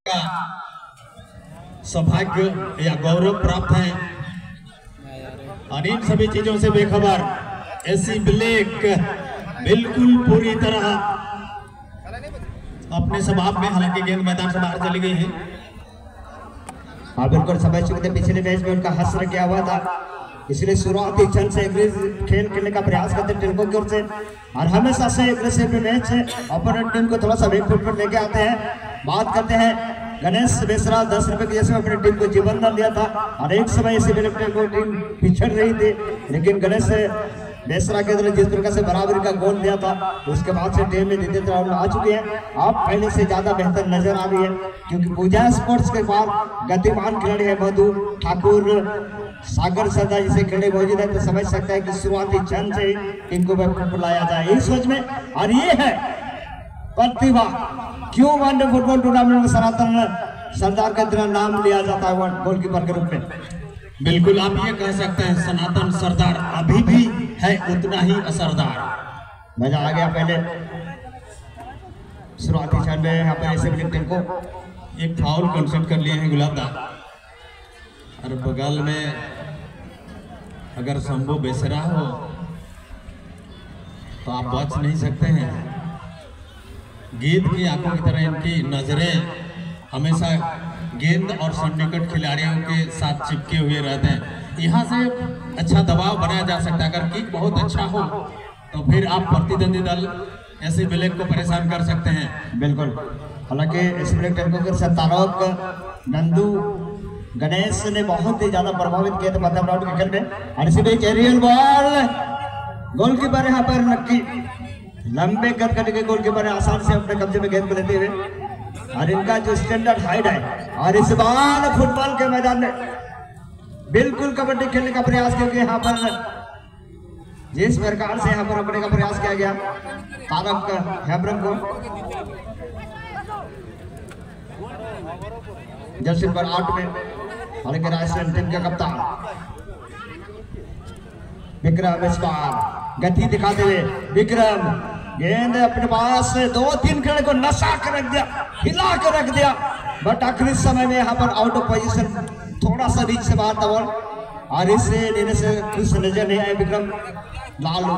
का सौभाग्य या गौरव प्राप्त है और इन सभी चीजों से बेखबर एसी ब्लैक बिल्कुल पूरी तरह अपने स्वभाव में, हालांकि गेंद मैदान से बाहर चली गई है। हाँ बिल्कुल समझ चुके थे, पिछले मैच में उनका हस्र किया हुआ था, इसलिए शुरुआती क्षण से खेल खेलने का प्रयास करते टिल्को की ओर से और हमेशा से एग्रेसिव मैच है। अपोनेंट टीम को थोड़ा सा वेक फुट पर लेके आते हैं। बात करते हैं गणेश बेसरा 10 रुपए की जैसे अपनी टीम को जीवन दान दिया था और एक समय इसी को टीम पिछड़ रही थी, लेकिन गणेश बेसरा के अंदर जिस प्रकार से बराबरी का गोल दिया था उसके बाद से टीम में द्वितीय राउंड में आ चुके हैं। आप पहले से ज्यादा बेहतर नजर आ रही है क्योंकि पूजा स्पोर्ट्स के बाद गतिमान खिलाड़ी है मधु ठाकुर, सागर सरदा जिसे खिलाड़ी मौजूद है, तो समझ सकता है कि शुरुआती क्षण से ही इनको लाया जाए इस सोच में। और ये है प्रतिभा, क्यों वनडे फुटबॉल टूर्नामेंट में सनातन सरदार का इतना नाम लिया जाता है गोलकीपर के रूप में। बिल्कुल आप ये कह सकते हैं सनातन सरदार अभी भी है उतना ही असरदार। मजा आ गया। पहले शुरुआती क्षण में यहाँ पर ऐसे टीम को एक फाउल कंसेप्ट कर लिए हैं गुलाबदा और बगल में अगर शंभू बेसरा हो तो आप बच नहीं सकते हैं। गेंद की आंखों की तरह इनकी नजरें हमेशा गेंद और सन्निकट खिलाड़ियों के साथ चिपके हुए रहते हैं। यहाँ से अच्छा दबाव बनाया जा सकता है। अगर किक बहुत अच्छा हो तो फिर आप प्रतिद्वंदी दल ऐसे ब्लैक को परेशान कर सकते हैं। बिल्कुल, हालांकि एसी ब्लैक टेंको से तारक नंदू गणेश ने बहुत ही ज्यादा प्रभावित किया था प्रथम राउंड के खेल में। और इसी बीच एरियल बॉल, गोलकीपर यहाँ पर नक्की लंबे कद करके गोलकीपर आसान से अपने कब्जे में गेंद को लेते हुए और इनका जो स्टैंडर्ड हाइट है और इस बार फुटबॉल के मैदान में बिल्कुल कबड्डी खेलने का प्रयास, क्योंकि यहाँ पर जिस प्रकार से यहाँ पर अपने का प्रयास किया गया तारक हैब्रम को जर्सी नंबर 8 में, हालांकि राजस्थान टीम का कप्तान विक्रम इस बार गति दिखाते हुए विक्रम गेंद अपने पास 2-3 खिलाड़ी को नशा कर रख दिया, हिला कर रख दिया, बट आखिरी समय में यहाँ पर आउट ऑफ पोजीशन थोड़ा सा रीच से बाहर था बॉल और इससे लेने से कुछ नजर नहीं आए विक्रम लालू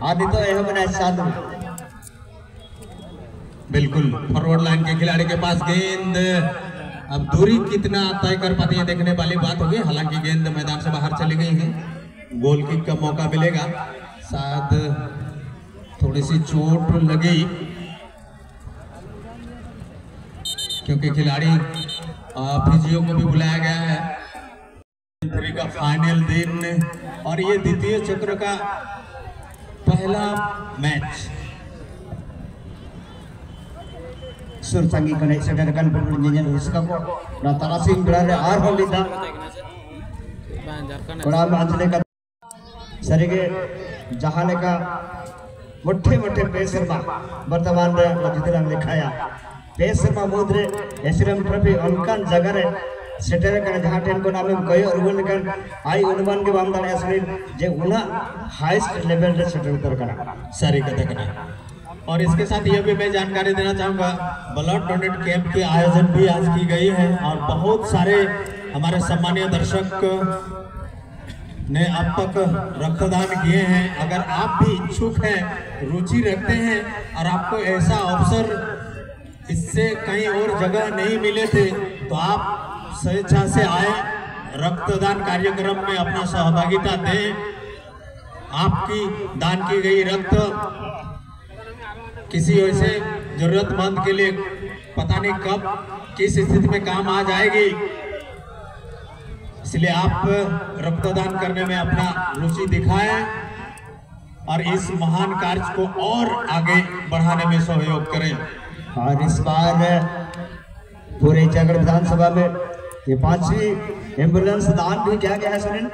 आदि तो यह बना चालू। बिल्कुल फॉरवर्ड लाइन के खिलाड़ी के पास गेंद, अब दूरी कितना तय कर पाती है देखने वाली बात होगी। हालांकि गेंद मैदान से बाहर चली गई है, गोल किक का मौका मिलेगा। शायद थोड़ी सी चोट लगी क्योंकि खिलाड़ी फिजियो को भी बुलाया गया है। 3 का फाइनल दिन और ये द्वितीय चक्र का पहला मैच। सुरसंगी गणेश इंजीनियर उसका को तरासिंग बिड़ारे आर होलिदा कोड़ा में अंजले का सरिगे जहाने का मोटे मोटे पेसरमा वर्तमान रे मजिदरा लिखाया पेसरमा मुद्रे एसरम ट्रॉफी अनकान जगह रे सेटर कर जहां टेन को नाम कई और कर आई अनुमान के बाम दाने असली जे उना हाईएस्ट लेवल रे सेटर उतर करा सारी कथा करना। और इसके साथ यह भी मैं जानकारी देना चाहूँगा, ब्लड डोनेट कैंप के आयोजन भी आज की गई है और बहुत सारे हमारे सम्मानीय दर्शक ने अब तक रक्तदान किए हैं। अगर आप भी इच्छुक हैं, रुचि रखते हैं और आपको ऐसा अवसर इससे कहीं और जगह नहीं मिले थे तो आप स्वेच्छा से आए, रक्तदान कार्यक्रम में अपना सहभागिता दें। आपकी दान की गई रक्त किसी ऐसे जरूरतमंद के लिए पता नहीं कब किस स्थिति में काम आ जाएगी, इसलिए आप रक्तदान करने में अपना रुचि दिखाएं और इस महान कार्य को और आगे बढ़ाने में सहयोग करें। और इस बार पूरे जगड़ विधानसभा में ये 5वीं एम्बुलेंस दान भी किया गया है सुनील,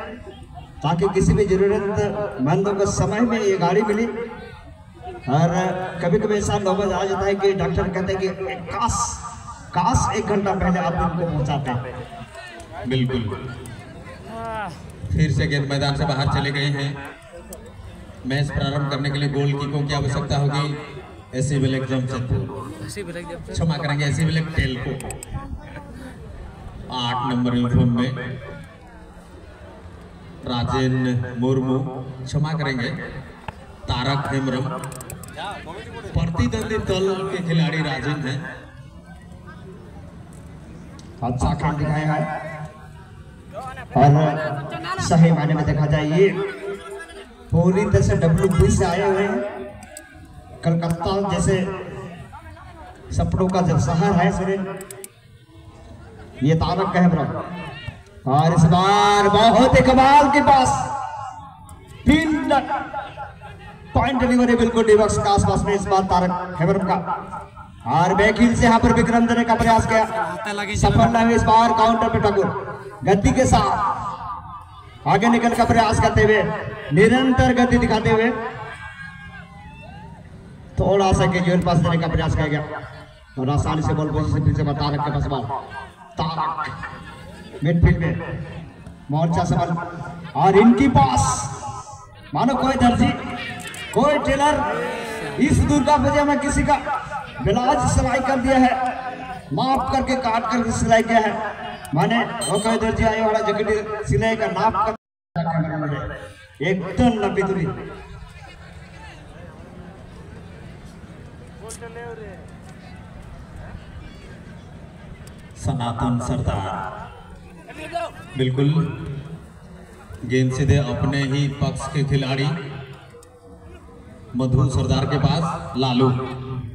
ताकि किसी भी जरूरतमंदों को समय में ये गाड़ी मिली। और कभी कभी ऐसा नौबत आ जाता है कि डॉक्टर कहते हैं कि काश 1 घंटा पहले आप उनको पहुंचाते हैं। बिल्कुल, फिर से गेंद मैदान से बाहर चले गए हैं। मैच प्रारंभ करने के लिए गोल किकों की आवश्यकता होगी। एसी ब्लैक जमशेदपुर, क्षमा करेंगे AC black Telco 8 number uniform में राजेंद्र मुर्मू, क्षमा करेंगे तारक हेम्ब्रम, प्रतिद्वंदी दल के खिलाड़ी राजेंद्र हैं। अच्छा खेल दिखाया है और सही मायने में देखा जाए ये पूरी तरह से WB से आए हुए हैं। कलकत्ता जैसे सपनों का जब शहर है सिरे ये तारक का हेम्ब्रम, और इस बार बहुत ही कमाल के पास 3 पॉइंट डिलीवरी बिल्कुल डिबॉक्स के आसपास में इस बार तारक हेम्ब्रम का, और बैकहील से यहाँ पर विक्रम देने का प्रयास किया, सफल नहीं इस बार काउंटर पे ठाकुर गति के साथ आगे निकल का प्रयास करते हुए निरंतर गति दिखाते हुए थोड़ा सा कैजुअल पास देने का प्रयास किया गया और आसानी से बॉल पोजीशन पीछे तारक के पास बॉल, तारक मिडफील्ड में मोर्चा संभल, और इनकी पास मानो कोई दर्जी कोई टेलर इस दुर्गा पूजा में किसी का ब्लाउज सिलाई कर दिया है, माप करके काट कर सिलाई किया है, माने वो कोई दर्जी आए वाला जैकेट सिलाई का नाप कर एकदम लंबी दूरी। सनातन सरदार बिल्कुल गेंद सीधे अपने ही पक्ष के खिलाड़ी मधु सरदार के पास लालू,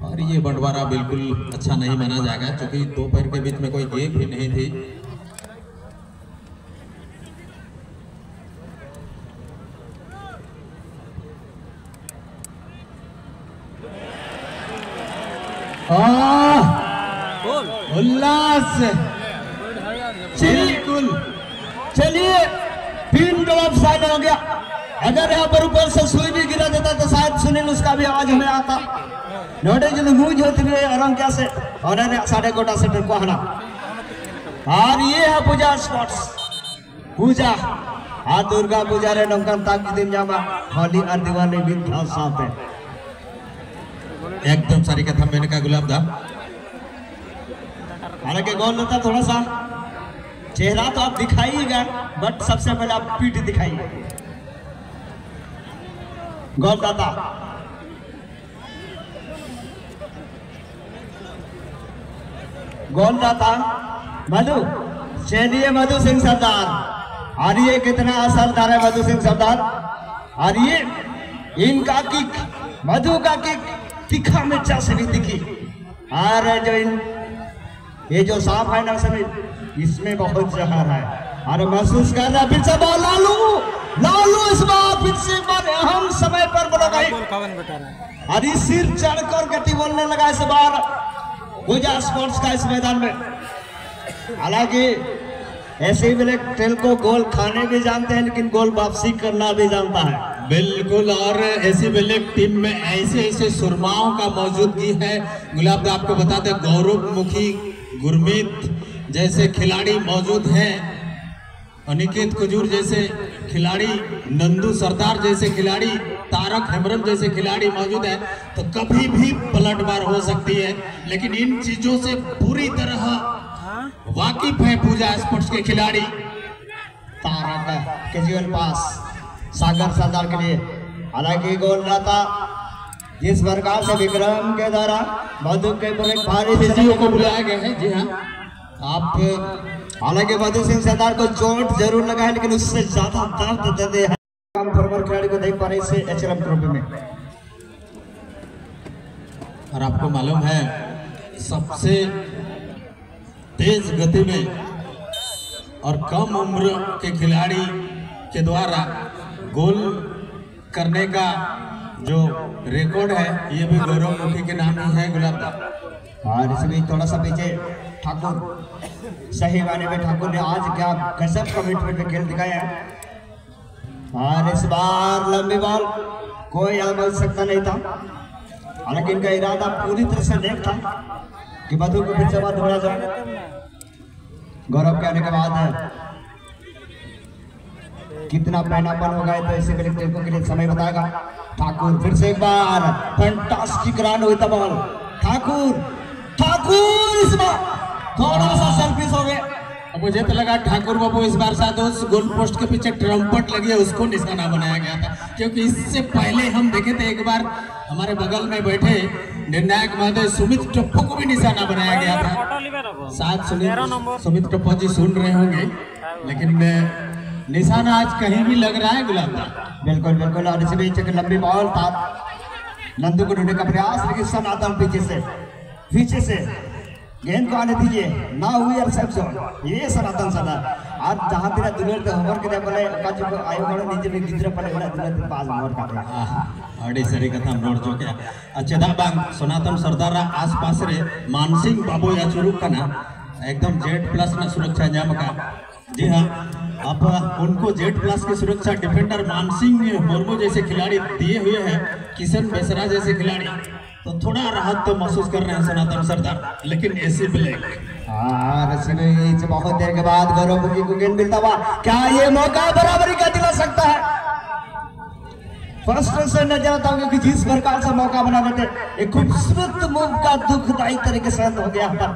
और ये बंटवारा बिल्कुल अच्छा नहीं माना जाएगा क्योंकि दो पैर के बीच में कोई गेप ही नहीं थी। उल्लास बिल्कुल, चलिए 3 गलत साइड हो गया, अगर यहाँ पर ऊपर से सुई भी गिरा देता तो शायद सुनील उसका भी आवाज हमें आता। नोटे जो मूज होती है आराम क्या से और साढ़े गोटा से को हना, और ये है पूजा स्पोर्ट्स पूजा हाँ दुर्गा पूजा रे नौकन ताक की दिन जामा होली और दिवाली भी था साथ है एकदम सारी कथा मैंने का गुलाब दा, हालांकि गोल होता थोड़ा सा चेहरा तो आप दिखाइएगा बट सबसे पहले आप पीठ दिखाइए। गोलदाता गोलदाता मधु, चलिए मधु सिंह सरदार, और ये कितना असरदार है मधु सिंह सरदार, और ये इनका किक मधु का किक तीखा मिर्चा से भी दिखी, और जो ये जो सांप है ना सभी इसमें बहुत जहर है, और महसूस कर रहा फिर से बॉल लालू लालू इस बार फिर से हम समय पर बोला गई और इस सिर चढ़कर गति बोलने लगा इस बार पूजा स्पोर्ट्स का इस मैदान में। हालांकि ऐसे भी टेल को गोल खाने भी जानते हैं लेकिन गोल वापसी करना भी जानता है बिल्कुल, और ऐसी ब्लैक टीम में ऐसे ऐसे सुरमाओं का मौजूदगी है। गुलाब दा आपको बता दें गौरव मुखी गुरमीत जैसे खिलाड़ी मौजूद हैं, अनिकेत कुजूर जैसे खिलाड़ी, नंदू सरदार जैसे खिलाड़ी, तारक हेम्ब्रम जैसे खिलाड़ी मौजूद है, तो कभी भी पलटवार हो सकती है। लेकिन इन चीजों से पूरी तरह वाकिफ है पूजा स्पोर्ट्स के खिलाड़ी। तारक कैजुअल पास सागर सरदार के लिए, हालांकि गोल रहता जिस प्रकार से विक्रम के द्वारा मधु के ऊपर एक भारी फिजियो को बुलाया गया है। जी हाँ, आप हालांकि मधु सिंह सरदार को चोट जरूर लगा है लेकिन उससे ज्यादा दर्द देते हैं हम फॉरवर्ड खिलाड़ी को देख पा रहे इसे एचएलएम ट्रॉफी में। और आपको मालूम है सबसे तेज गति में और कम उम्र के खिलाड़ी के द्वारा गोल करने का जो रिकॉर्ड है ये भी गौरव मुखी के नाम ही है गुलाब दा। और इसमें थोड़ा सा पीछे ठाकुर सही माने में ठाकुर ने आज क्या गजब कमिटमेंट में खेल दिखाया है। और इस बार लंबी बॉल कोई आजमा सकता नहीं था, हालांकि इनका इरादा पूरी तरह से नेक था कि मधु को फिर से बात ढूंढा जाए। गौरव के आने के बाद कितना पैनापन होगा तो ऐसे पहले टेम्पो के लिए समय बताएगा। ठाकुर फिर से एक बार फैंटास्टिक रन हुई था बॉल। ठाकुर इस बार थोड़ा सा सेल्फिश हो गए। मुझे तो लगा ठाकुर बाबू इस बार शायद उस गोल पोस्ट के पीछे ट्रम्पट लगी है उसको निशाना बनाया गया था, क्योंकि इससे पहले हम देखे थे एक बार हमारे बगल में बैठे निर्णायक महोदय सुमित टप्पो को भी निशाना बनाया गया था। शायद सुमित टप्पो जी सुन रहे होंगे, लेकिन निशाना आज कहीं भी लग रहा है गुलाब दा। बिल्कुल बिल्कुल। और इसी बीच एक लंबी बॉल था, नंदू को ढूंढने का प्रयास, लेकिन सनातन पीछे से गेंद को आने दीजिए ना हुई और सब ये सनातन सदा आज जहां तेरा दुनिया तो होमवर्क करे बोले काजू को आयो बड़े नीचे में गिद्र पड़े बोले दुनिया पास होमवर्क काटे अड़ी सरी कथा नोड़ जो क्या अच्छा दा बांग सनातन सरदार आसपास रे मानसिंह बाबू या चुरुक कना एकदम Z+ ना सुरक्षा जाम का। जी हाँ, अब उनको Z+ की सुरक्षा डिफेंडर मानसिंह मुर्मू जैसे खिलाड़ी दिए हुए हैं, किशन बेसरा जैसे खिलाड़ी, तो थोड़ा राहत तो महसूस कर रहे हैं सनातन सरदार। लेकिन एसी ब्लैक बहुत देर के बाद गौरव मुखी को गेंद मिलता हुआ, क्या ये मौका बराबरी का दिला सकता है? फर्स्ट से नजर आता हूँ कि जिस प्रकार से मौका बना लेते एक खूबसूरत मूव का दुखदायी तरीके से हो गया था।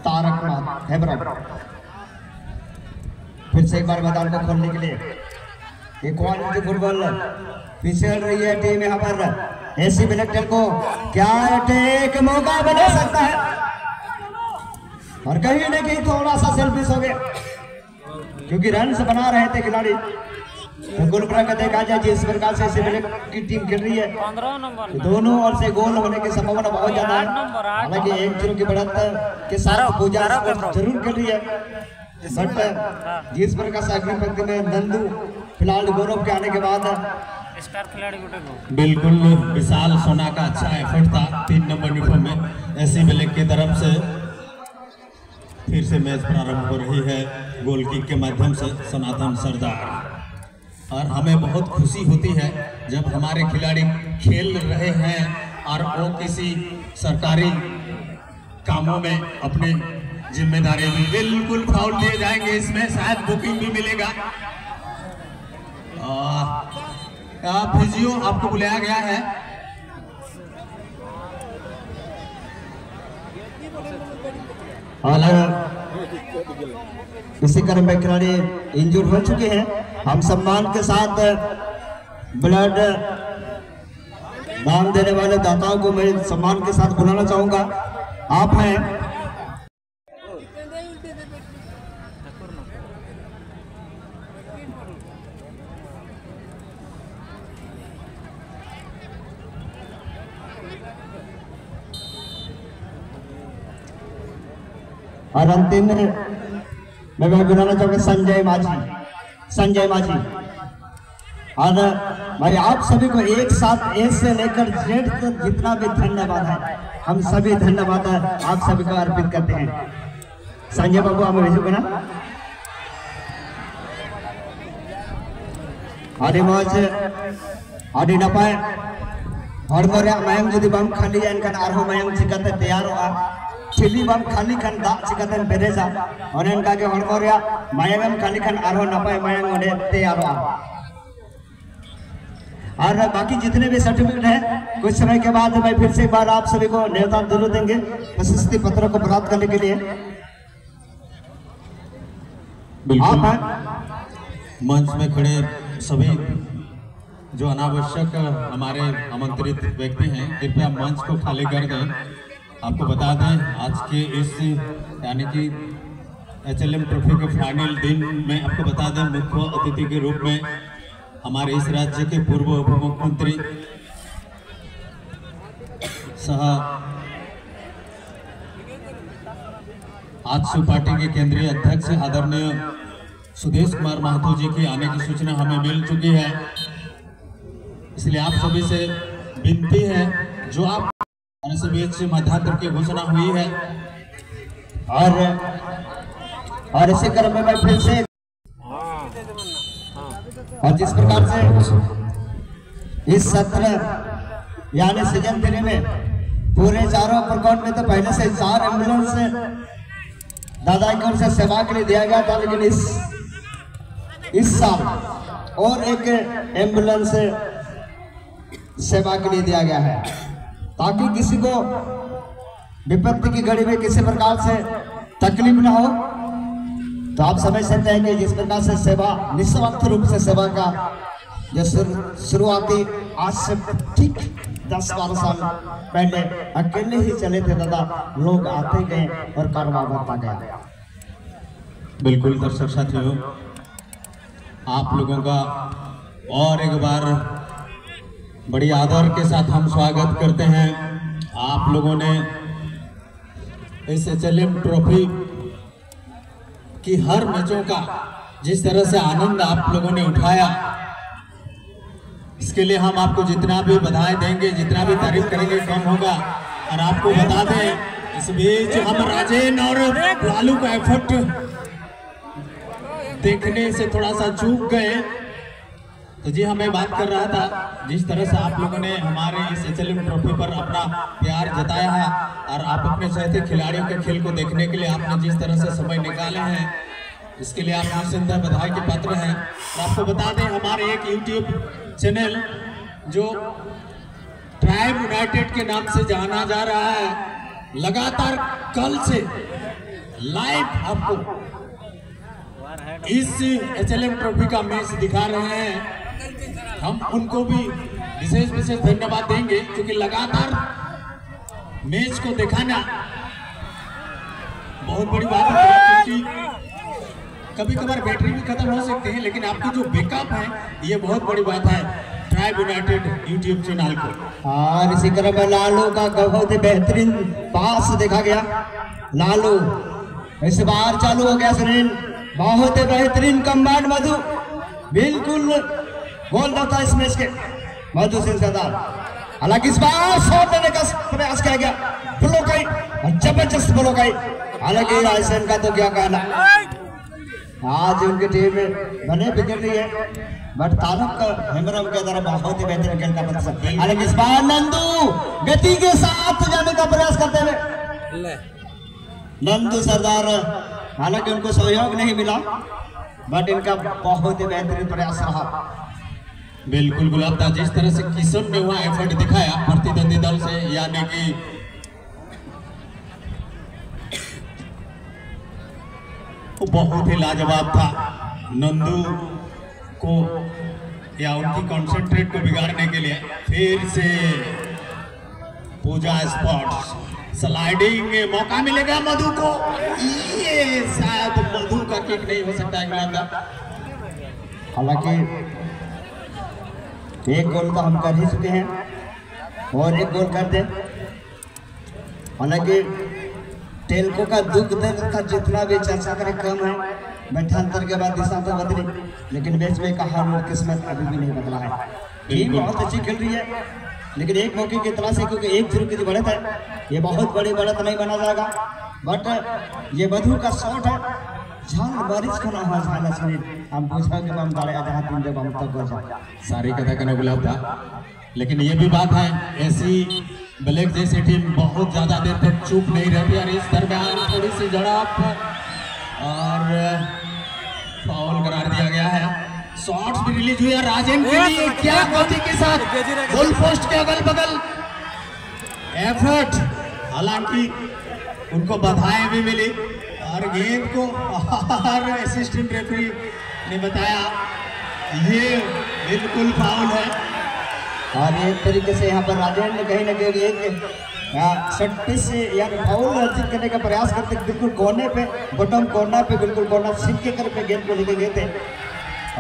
तारक फिर से एक बार मैदान को खोलने के लिए एक क्वालिटी फुटबॉल फिसल रही है टीम यहाँ पर एसी ब्लैक को। क्या अटैक मौका बना सकता है? और कहीं न कहीं थोड़ा सा सेल्फिश हो गया, क्योंकि रन से बना रहे थे खिलाड़ी। तो गोल का देखा जाए जिस प्रकार से एसी ब्लैक की टीम खेल रही है, दोनों ओर से गोल होने की संभावना बहुत ज्यादा है। हालांकि 1-0 की बढ़त के साथ पूजा जरूर खेल रही है, बट जिस प्रकार से अग्रिम पंक्ति में नंदू फिलहाल गौरव के आने के बाद स्टार खिलाड़ी बिल्कुल विशाल सोना का अच्छा एफर्ट था 3 नंबर यूनिफॉर्म में एसी ब्लैक की तरफ से। फिर से मैच प्रारंभ हो रही है गोल किक के माध्यम से सनातन सरदार। और हमें बहुत खुशी होती है जब हमारे खिलाड़ी खेल रहे हैं और वो किसी सरकारी कामों में अपनी जिम्मेदारी बिल्कुल फाउल दिए जाएंगे, इसमें शायद बुकिंग भी मिलेगा। फिजियो आपको बुलाया गया है। और इसी क्रम में खिलाड़ी इंजूर हो चुके हैं। हम सम्मान के साथ ब्लड दान देने वाले दाताओं को मैं सम्मान के साथ बुलाना चाहूंगा। आप हैं और अंतिम में मैं बुलाना चाहूंगा संजय माझी। और भाई आप सभी को एक साथ ए से लेकर जेड तक जितना भी धन्यवाद है, हम सभी धन्यवाद आप सभी को अर्पित करते हैं। संजय बाबू हमें भेजोगे ना? आदि मौज आदि नपाए और मोरे मयंग जुदी बम खाली एनकन आरो मयंग चिकते तैयार होगा चिली बम खाली खन दा चिकते बेरेजा और इनका के और मोरे मयंग खाली खन आरो नपाए मयंग ओडे तैयार होगा। और बाकी जितने भी सर्टिफिकेट हैं कुछ समय के बाद मैं फिर से एक बार आप सभी को न्योता जरूर देंगे प्रशस्ति पत्र को प्राप्त करने के लिए। आप मंच में खड़े सभी जो अनावश्यक हमारे आमंत्रित व्यक्ति हैं कृपया मंच को खाली कर दें। आपको बता दें आज के इस यानी कि HLM ट्रॉफी के फाइनल दिन में आपको बता दें मुख्य अतिथि के रूप में हमारे इस राज्य के पूर्व उप मुख्यमंत्री सह आजसू पार्टी के केंद्रीय अध्यक्ष आदरणीय सुदेश कुमार महतो जी की आने की सूचना हमें मिल चुकी है। इसलिए आप सभी से विनती है जो आप इस बीच मध्यांतर की घोषणा हुई है और इसी क्रम में फिर से और जिस प्रकार से इस सत्र यानी सीजन 3 में पूरे चारों प्रखंड में तो पहले से 4 एम्बुलेंस दादा की ओर से सेवा के लिए दिया गया था, लेकिन इस साल और एक एम्बुलेंस सेवा के लिए दिया गया है, ताकि किसी को विपत्ति की घड़ी में किसी प्रकार से तकलीफ ना हो। तो आप समझ सकते हैं कि जिस प्रकार से सेवा, निस्वार्थ रूप से सेवा का जो शुरुआती आज से ठीक 10-12 साल पहले अकेले ही चले थे दादा, लोग आते गए और कारवा बढ़ता गया। बिल्कुल दर्शक साथियों, आप लोगों का और एक बार बड़ी आदर के साथ हम स्वागत करते हैं। आप लोगों ने इस HLM ट्रॉफी की हर मैचों का जिस तरह से आनंद आप लोगों ने उठाया, इसके लिए हम आपको जितना भी बधाई देंगे, जितना भी तारीफ करेंगे कम होगा। और आपको बता दें, इस बीच हम राजेन और लालू का एफर्ट देखने से थोड़ा सा चूक गए। तो जी हमें बात कर रहा था, जिस तरह से आप लोगों ने हमारे इस HLM ट्रॉफी पर अपना प्यार जताया है और आप अपने चाहते खिलाड़ियों के खेल को देखने के लिए आपने जिस तरह से समय निकाले हैं, इसके लिए आप निसंदेह बधाई के पात्र हैं। और आपको बता दें, हमारे एक YouTube चैनल जो ट्राइब यूनाइटेड के नाम से जाना जा रहा है, लगातार कल से लाइव आपको इस HLM ट्रॉफी का मैच दिखा रहे हैं। हम उनको भी विशेष धन्यवाद देंगे, क्योंकि लगातार मैच को दिखाना बहुत बड़ी बात है, क्योंकि कभी कभार बैटरी भी खत्म हो सकते हैं, लेकिन आपकी जो बैकअप है ये बहुत बड़ी बात है ट्राइब यूनाइटेड YouTube चैनल को। और इसी क्रम में लालू का बहुत ही बेहतरीन पास देखा गया। लालू इस बार चालू हो गया सुनील, बहुत ही बेहतरीन कम्बाइंड मधु, बिल्कुल गोल था इस मैच के मधु सिंह सरदार। हालांकि इस बार शॉट लेने का प्रयास किया गया, ब्लॉक आई, जबरदस्त ब्लॉक आई। हालांकि रायसेन का तो क्या कहना, आज उनकी टीम में बने बिगड़ रही है, बट तारक हेमरम के द्वारा बहुत ही बेहतरीन खेल का प्रदर्शन। हालांकि इस बार नंदू गति के साथ जाने का प्रयास करते हुए नंदू सरदार, हालांकि उनको सहयोग नहीं मिला, बट इनका बहुत ही बेहतरीन प्रयास रहा। बिल्कुल गुलाब था, जिस तरह से किशन ने वहां एफर्ट दिखाया प्रतिद्वंदी दल से, यानी कि वो बहुत ही लाजवाब था। नंदू को या उनकी कॉन्सेंट्रेट को बिगाड़ने के लिए फिर से पूजा स्पॉट्स स्लाइडिंग में मौका मिलेगा मधु को। ये शायद मधु का किक नहीं हो सकता है। हालांकि एक गोल तो हम कर ही चुके हैं और एक गोल कर दे। हालांकि टेल्को का दुख दर्द का जितना भी चर्चा करें कम है, मध्यांतर के बाद दिशा तो बदली, लेकिन मैच में का हार और किस्मत अभी भी नहीं बदला है। टीम बहुत अच्छी खेल रही है, लेकिन एक मौके की तरह से, क्योंकि 1-0 की जो बढ़त है, ये बहुत बड़ी बढ़त नहीं बना जाएगा। बट ये मधु का शॉट है, झाल बारिश को ना हुआ झाला सुनील, हम पूछा कि हम दाड़े आधा तीन जब हम तक हो जाए सारी कथा का गुलाब था। लेकिन ये भी बात है, ऐसी ब्लैक जैसी टीम बहुत ज्यादा देर तक चुप नहीं रहती, और इस दरमियान थोड़ी सी झड़प और फाउल करार दिया गया है। शॉट्स भी रिलीज हुए राजेन के लिए, क्या गति के साथ गोल पोस्ट के अगल बगल एफर्ट, हालांकि उनको बधाई भी मिली और गेंद को और असिस्टेंट रेफरी ने बताया ये बिल्कुल फाउल है। और एक तरीके से यहाँ पर राजेन ने कहीं ना कहीं एक सट्टी से या फाउल अर्जित करने का प्रयास करते, बिल्कुल कोने पे, बॉटम कॉर्नर पे, बिल्कुल कॉर्नर सिंह के कर पे गेंद को लेके गए थे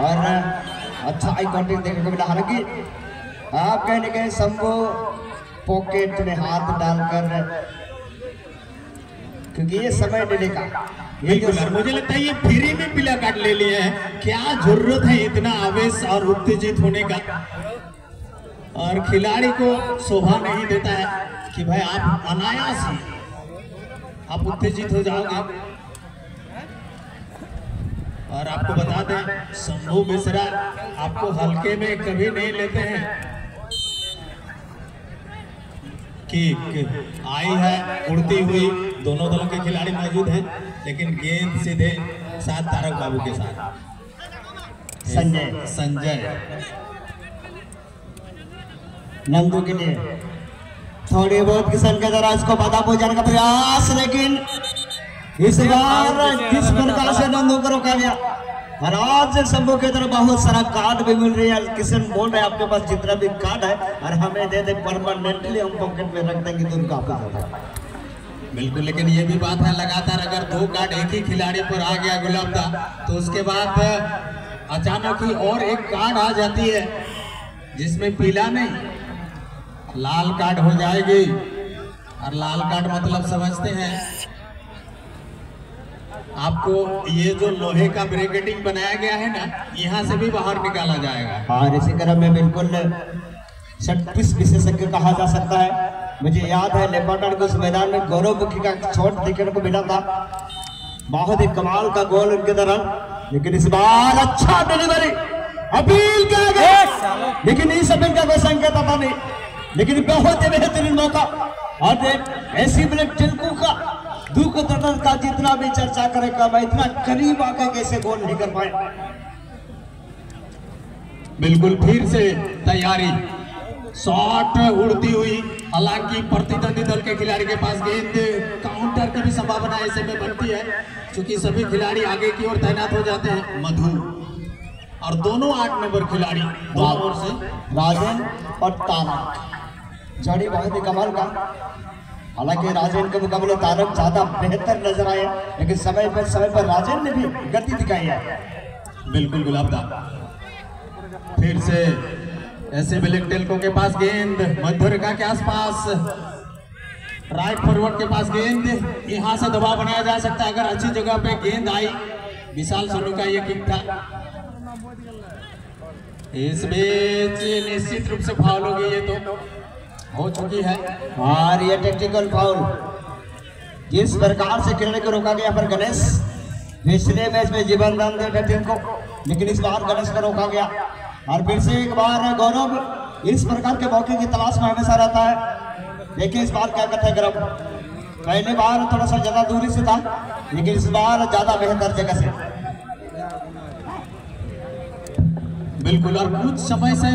और अच्छा आई कॉन्टेक्ट देखने को मिला। हालांकि आप कहीं ना कहीं शंभू पॉकेट में हाथ डालकर, क्योंकि ये समय देने का बिल्कुल, मुझे लगता है ये फ्री में पीला कार्ड ले लिए हैं। क्या जरूरत है इतना आवेश और उत्तेजित होने का, और खिलाड़ी को शोभा नहीं देता है कि भाई आप अनायास ही आप उत्तेजित हो जाओगे। और आपको बता दें, शंभू मिश्रा आपको हल्के में कभी नहीं लेते हैं। कि आई है उड़ती हुई दोनों दलों के खिलाड़ी मौजूद हैं, लेकिन गेंद सीधे साथ तारक बाबू के साथ संजय नंदू के लिए थोड़ी बहुत किसान के द्वारा इसको बाधा पहुंचाने का प्रयास, लेकिन इस बार किस प्रकार से नंदू को रोका गया। और आज शंभू की तरफ बहुत सारा कार्ड भी मिल रही है। किशन बोल रहे हैं आपके पास जितना भी कार्ड है और हमें दे दे, परमानेंटली हम पॉकेट में रख देंगे तो उनका बिल्कुल। लेकिन ये भी बात है, लगातार अगर 2 कार्ड एक ही खिलाड़ी पर आ गया गुलाबदा, तो उसके बाद अचानक ही और एक कार्ड आ जाती है जिसमें पीला नहीं लाल कार्ड हो जाएगी। और लाल कार्ड मतलब समझते हैं आपको, ये जो लोहे का ब्रैकेटिंग बनाया गया है ना, यहाँ से भी बाहर निकाला जाएगा। और इसी क्रम में बिल्कुल शटपिच विशेषज्ञ कहा जा सकता है। मुझे याद है लेपाटन के उस मैदान में गौरव मुखी का शॉट देखने को मिला था, बहुत ही कमाल का गोल उनके दौरान। लेकिन इस बार अच्छा डिलीवरी, अपील किया गया, लेकिन इस अपील का कोई संकेत आता नहीं। लेकिन बहुत ही बेहतरीन मौका, और ऐसी ब्लैक टिल्कू का दुख दर्द का जितना भी चर्चा करे कम, इतना करीब आकर कैसे गोल नहीं कर पाए। बिल्कुल फिर से तैयारी, शॉट उड़ती हुई, हालांकि प्रतिद्वंदी दल के खिलाड़ी के पास गेंद, काउंटर की भी संभावना ऐसे में बनती है क्योंकि सभी खिलाड़ी आगे की ओर तैनात हो जाते हैं। मधु और दोनों 8 नंबर खिलाड़ी दोनों ओर से, राजन और तारक, जोड़ी बहुत ही कमाल का। हालांकि राजन के मुकाबले तारक ज्यादा बेहतर नजर आए, लेकिन समय पर राजन ने भी गति दिखाई है। बिल्कुल गुलाबदा फिर से ऐसे ब्लैक टेल्को के पास गेंद, मध्य रेखा के आसपास, राइट फॉरवर्ड के पास गेंद, यहां से दबाव बनाया जा सकता है अगर अच्छी जगह पे गेंद आई। विशाल सोनू का ये किक था, इस बीच निश्चित रूप से फाउल होगी, ये तो हो चुकी है। और ये टेक्निकल फाउल, जिस प्रकार से खिलाड़ी को रोका गया पर गणेश पिछले मैच में जीवन दान दे टीम को, लेकिन इस बार गणेश को रोका गया। और फिर से एक बार गौरव इस प्रकार के मौके की तलाश में हमेशा रहता है। देखिए इस बार क्या करता है गौरव, पहली बार थोड़ा सा ज्यादा दूरी से था, लेकिन इस बार ज्यादा बेहतर जगह से। बिल्कुल, और कुछ समय से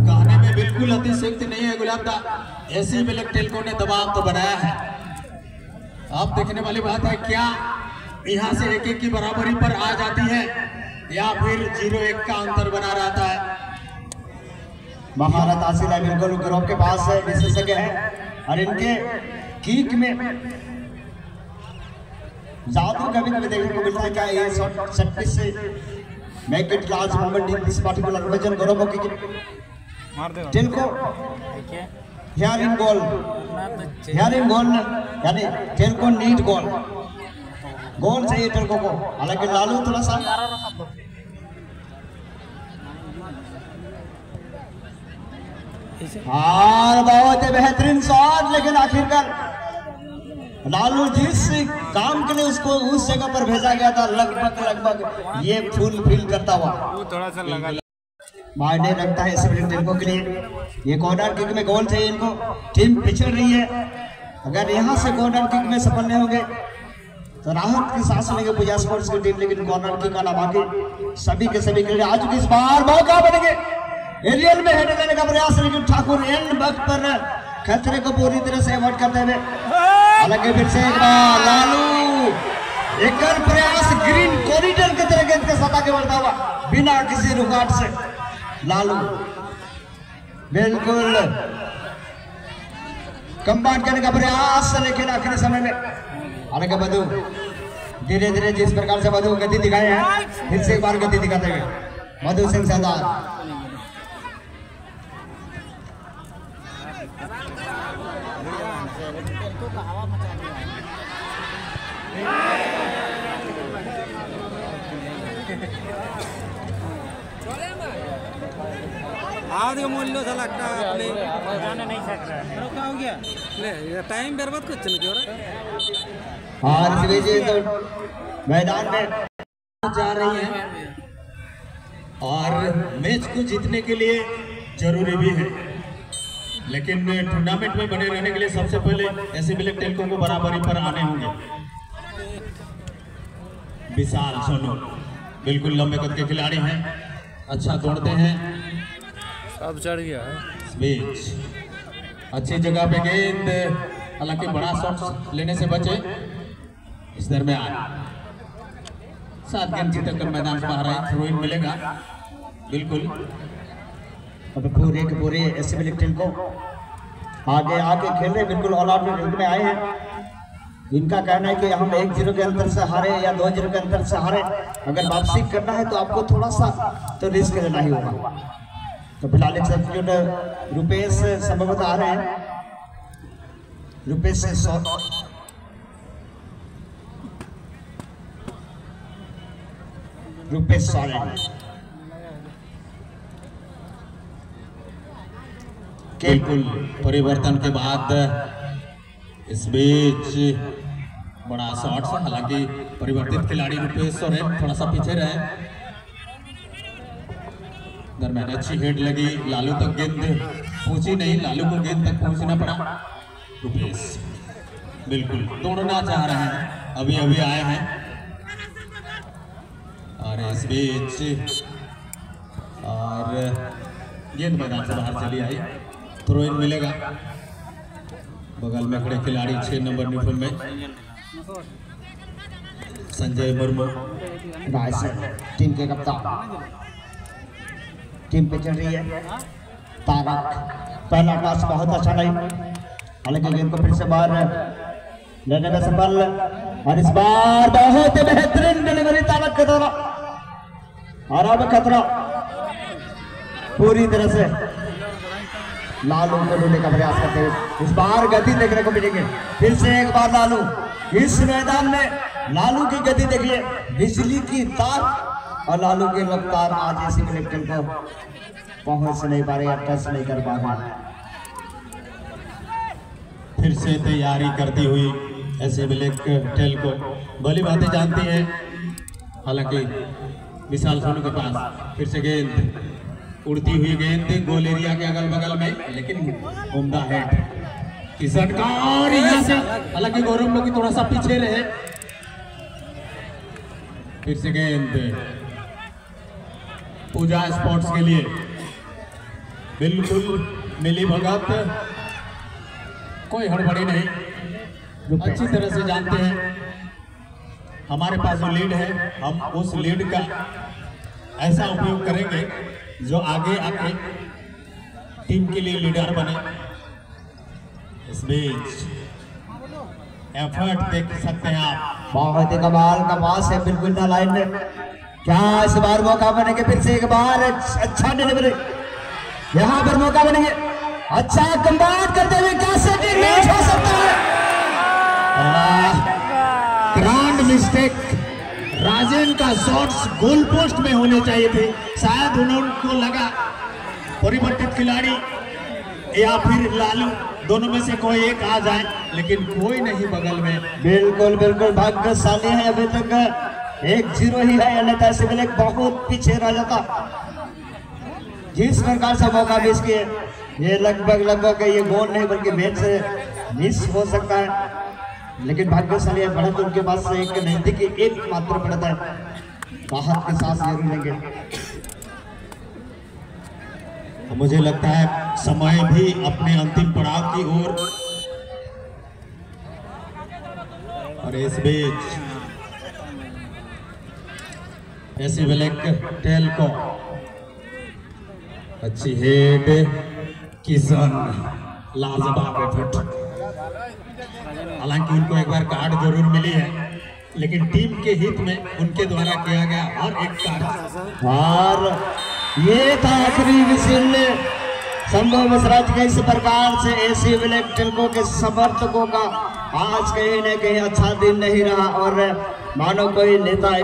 कहने में बिल्कुल अतिशयोक्ति नहीं है गुलाबदा, ऐसे ब्लैक टेल्को ने दबाव तो बनाया है। अब देखने वाली बात है क्या यहाँ से 1-1 की बराबरी पर आ जाती है या फिर 0-1 का अंतर बना रहता है। महारत हासिल है बिल्कुल ग्रुप के पास है, विशेषज्ञ है, और इनके किक में जादू कभी कभी देखने को मिलता है। क्या ये शॉट शटपिच से make it large moment in this particular वजन गौरव की टेल्को हियर इन गोल यानी टेल्को नीड गोल चाहिए टेल्को को। हालांकि लालू थोड़ा सा और बहुत बेहतरीन शॉट, लेकिन आखिरकार लालू जिस काम के लिए उसको उस जगह पर भेजा गया था लगभग ये फुलफिल करता हुआ वो थोड़ा सा लगा मायने रखता है इस टेल्को के लिए। ये कॉर्नर किक में गोल चाहिए इनको, टीम पिछड़ रही है। अगर यहाँ से कॉर्नर किक में सफल नहीं होंगे तो राहत की सांस लेंगे पूजा स्पोर्ट्स की टीम, लेकिन कॉर्नर किक आना बाकी सभी के सभी के लिए। आज इस बार मौका बनेंगे एरियल में हेड करने का प्रयास, लेकिन ठाकुर एंड वक्त पर खतरे को पूरी तरह से अवॉइड करते हुए। हालांकि फिर से एक बार लालू एक प्रयास ग्रीन कॉरिडोर की तरह गेंद के सतह के बढ़ता हुआ बिना किसी रुकावट से लालू बिल्कुल कंबाइंड करने का प्रयास, लेकिन आखिरी समय में हालांकि मधु धीरे धीरे जिस प्रकार से मधु गति दिखाए हैं, फिर से एक बार गति दिखाते हुए मधु सिंह सरदार। आधे मूल्य से लगता है अपने जाने नहीं सक रहा है। क्या हो गया ले टाइम बर्बाद कुछ नहीं हो रहा। और तो मैदान में जा रही है और मैच को जीतने के लिए जरूरी भी है। लेकिन टूर्नामेंट में बने रहने के लिए सबसे पहले एसी ब्लैक टेल्को को बराबरी पर आने होंगे। विशाल सोनू बिल्कुल लंबे कद के खिलाड़ी हैं, अच्छा दौड़ते हैं। अब चढ़ गया बीच अच्छी जगह पे गेंद, हालांकि बड़ा शॉट लेने से बचे। इस दरमियान 7 गेंद जीतकर कर मैदान से बाहर आए, थ्रो इन मिलेगा। बिल्कुल अब पूरे के पूरे एसी ब्लैक टेल्को आगे आके खेल रहे, बिल्कुल ऑल आउट में आए हैं। इनका कहना है कि हम 1-0 के अंतर से हारे या 2-0 के अंतर से हारे, अगर वापसी करना है तो आपको थोड़ा सा तो रिस्क लेना ही होगा। तो फिलहाल एक सब्सिट्यूट रुपेश संभवतः आ रहे हैं। रुपेश से 100 रुपेश सोरेन बिल्कुल परिवर्तन के बाद इस बीच बड़ा शॉट, हालांकि परिवर्तित खिलाड़ी रुपेश सोरेन थोड़ा सा पीछे रहे। दरम्यान अच्छी हेड लगी, लालू तक गेंद पहुंची नहीं, लालू को गेंद तक पहुंचना पड़ा। रुपेश बिल्कुल तोड़ना चाह रहे हैं, अभी अभी आए हैं। और इस बीच और गेंद मैदान से बाहर चली आई, थ्रो इन मिलेगा। बगल में खड़े खिलाड़ी 6 नंबर यूनिफॉर्म में संजय मुर्मू टीम के कप्तान, टीम पे चल रही है तारक। पहला टॉस बहुत अच्छा नहीं, हालांकि गेंद को फिर से बाहर लेने में सफल, और इस बार बहुत बेहतरीन डिलीवरी तारक के द्वारा। और अब खतरा पूरी तरह से लालू को ढूंढने का प्रयास करते हैं। इस बार गति देखने को मिलेगी, फिर से एक बार लालू इस मैदान में। लालू की गति देखिए, बिजली की तार, और लालू की रफ्तार आज एसी ब्लैक टेल्को पहुंच नहीं पा रहे या टच नहीं कर पा रहे। फिर से तैयारी करती हुई एसी ब्लैक टेल्को भली बातें जानती है। हालांकि विशाल सोनू के पास फिर से गेंद, उड़ती हुई गेंद गोल एरिया के अगल बगल में, लेकिन उम्दा हेड किशन का, और यहाँ से हालांकि गौरव लोग थोड़ा सा पीछे रहे। फिर से गेंद पूजा स्पोर्ट्स के लिए, बिल्कुल मिली भगत, कोई हड़बड़ी नहीं, अच्छी तरह से जानते हैं हमारे पास जो लीड है, हम उस लीड का ऐसा उपयोग करेंगे जो आगे आके टीम के लिए लीडर बने। इस बीच एफर्ट देख सकते हैं आप, बहुत ही कमाल का पास है, बिल्कुल ना लाइन में। क्या इस बार मौका बनेंगे? फिर से एक बार अच्छा डिलीवरी, यहाँ पर मौका बनेंगे। अच्छा कम्बाट करते हुए क्या सेटिंग मैच हो सकता है? ग्रांड मिस्टेक, राजेन का शॉट्स गोल पोस्ट में होने चाहिए थे, शायद उनको लगा परिवर्तित खिलाड़ी या फिर लालू, दोनों में से कोई एक आ जाए, लेकिन कोई नहीं बगल में। बिल्कुल बिल्कुल भाग्यशाली है, अभी तक 1-0 ही है, अन्यथा एसी ब्लैक बहुत पीछे रह जाता। जिस प्रकार से मौका मिस किए, ये लगभग ये गोल नहीं बल्कि मैच से मिस हो सकता है, लेकिन भाग्यशाली है। बढ़त उनके पास से एक नजदीकी एक मात्र बढ़त है, राहत के साथ जरूर लेंगे। मुझे लगता है समय भी अपने अंतिम पड़ाव की ओर, और इस बीच एसी ब्लैक टेल्को अच्छी हेड, किशन लाजवाब एफर्ट। हालांकि उनको एक बार कार्ड जरूर मिली है, लेकिन टीम के हित में उनके द्वारा किया गया और एक कार्ड, और ये था आखिरी विसिल। संभव मिश्राज के इस प्रकार से एसी ब्लैक टेल्को के समर्थकों का आज कहीं न कहीं अच्छा दिन नहीं रहा, और मानो कोई नेता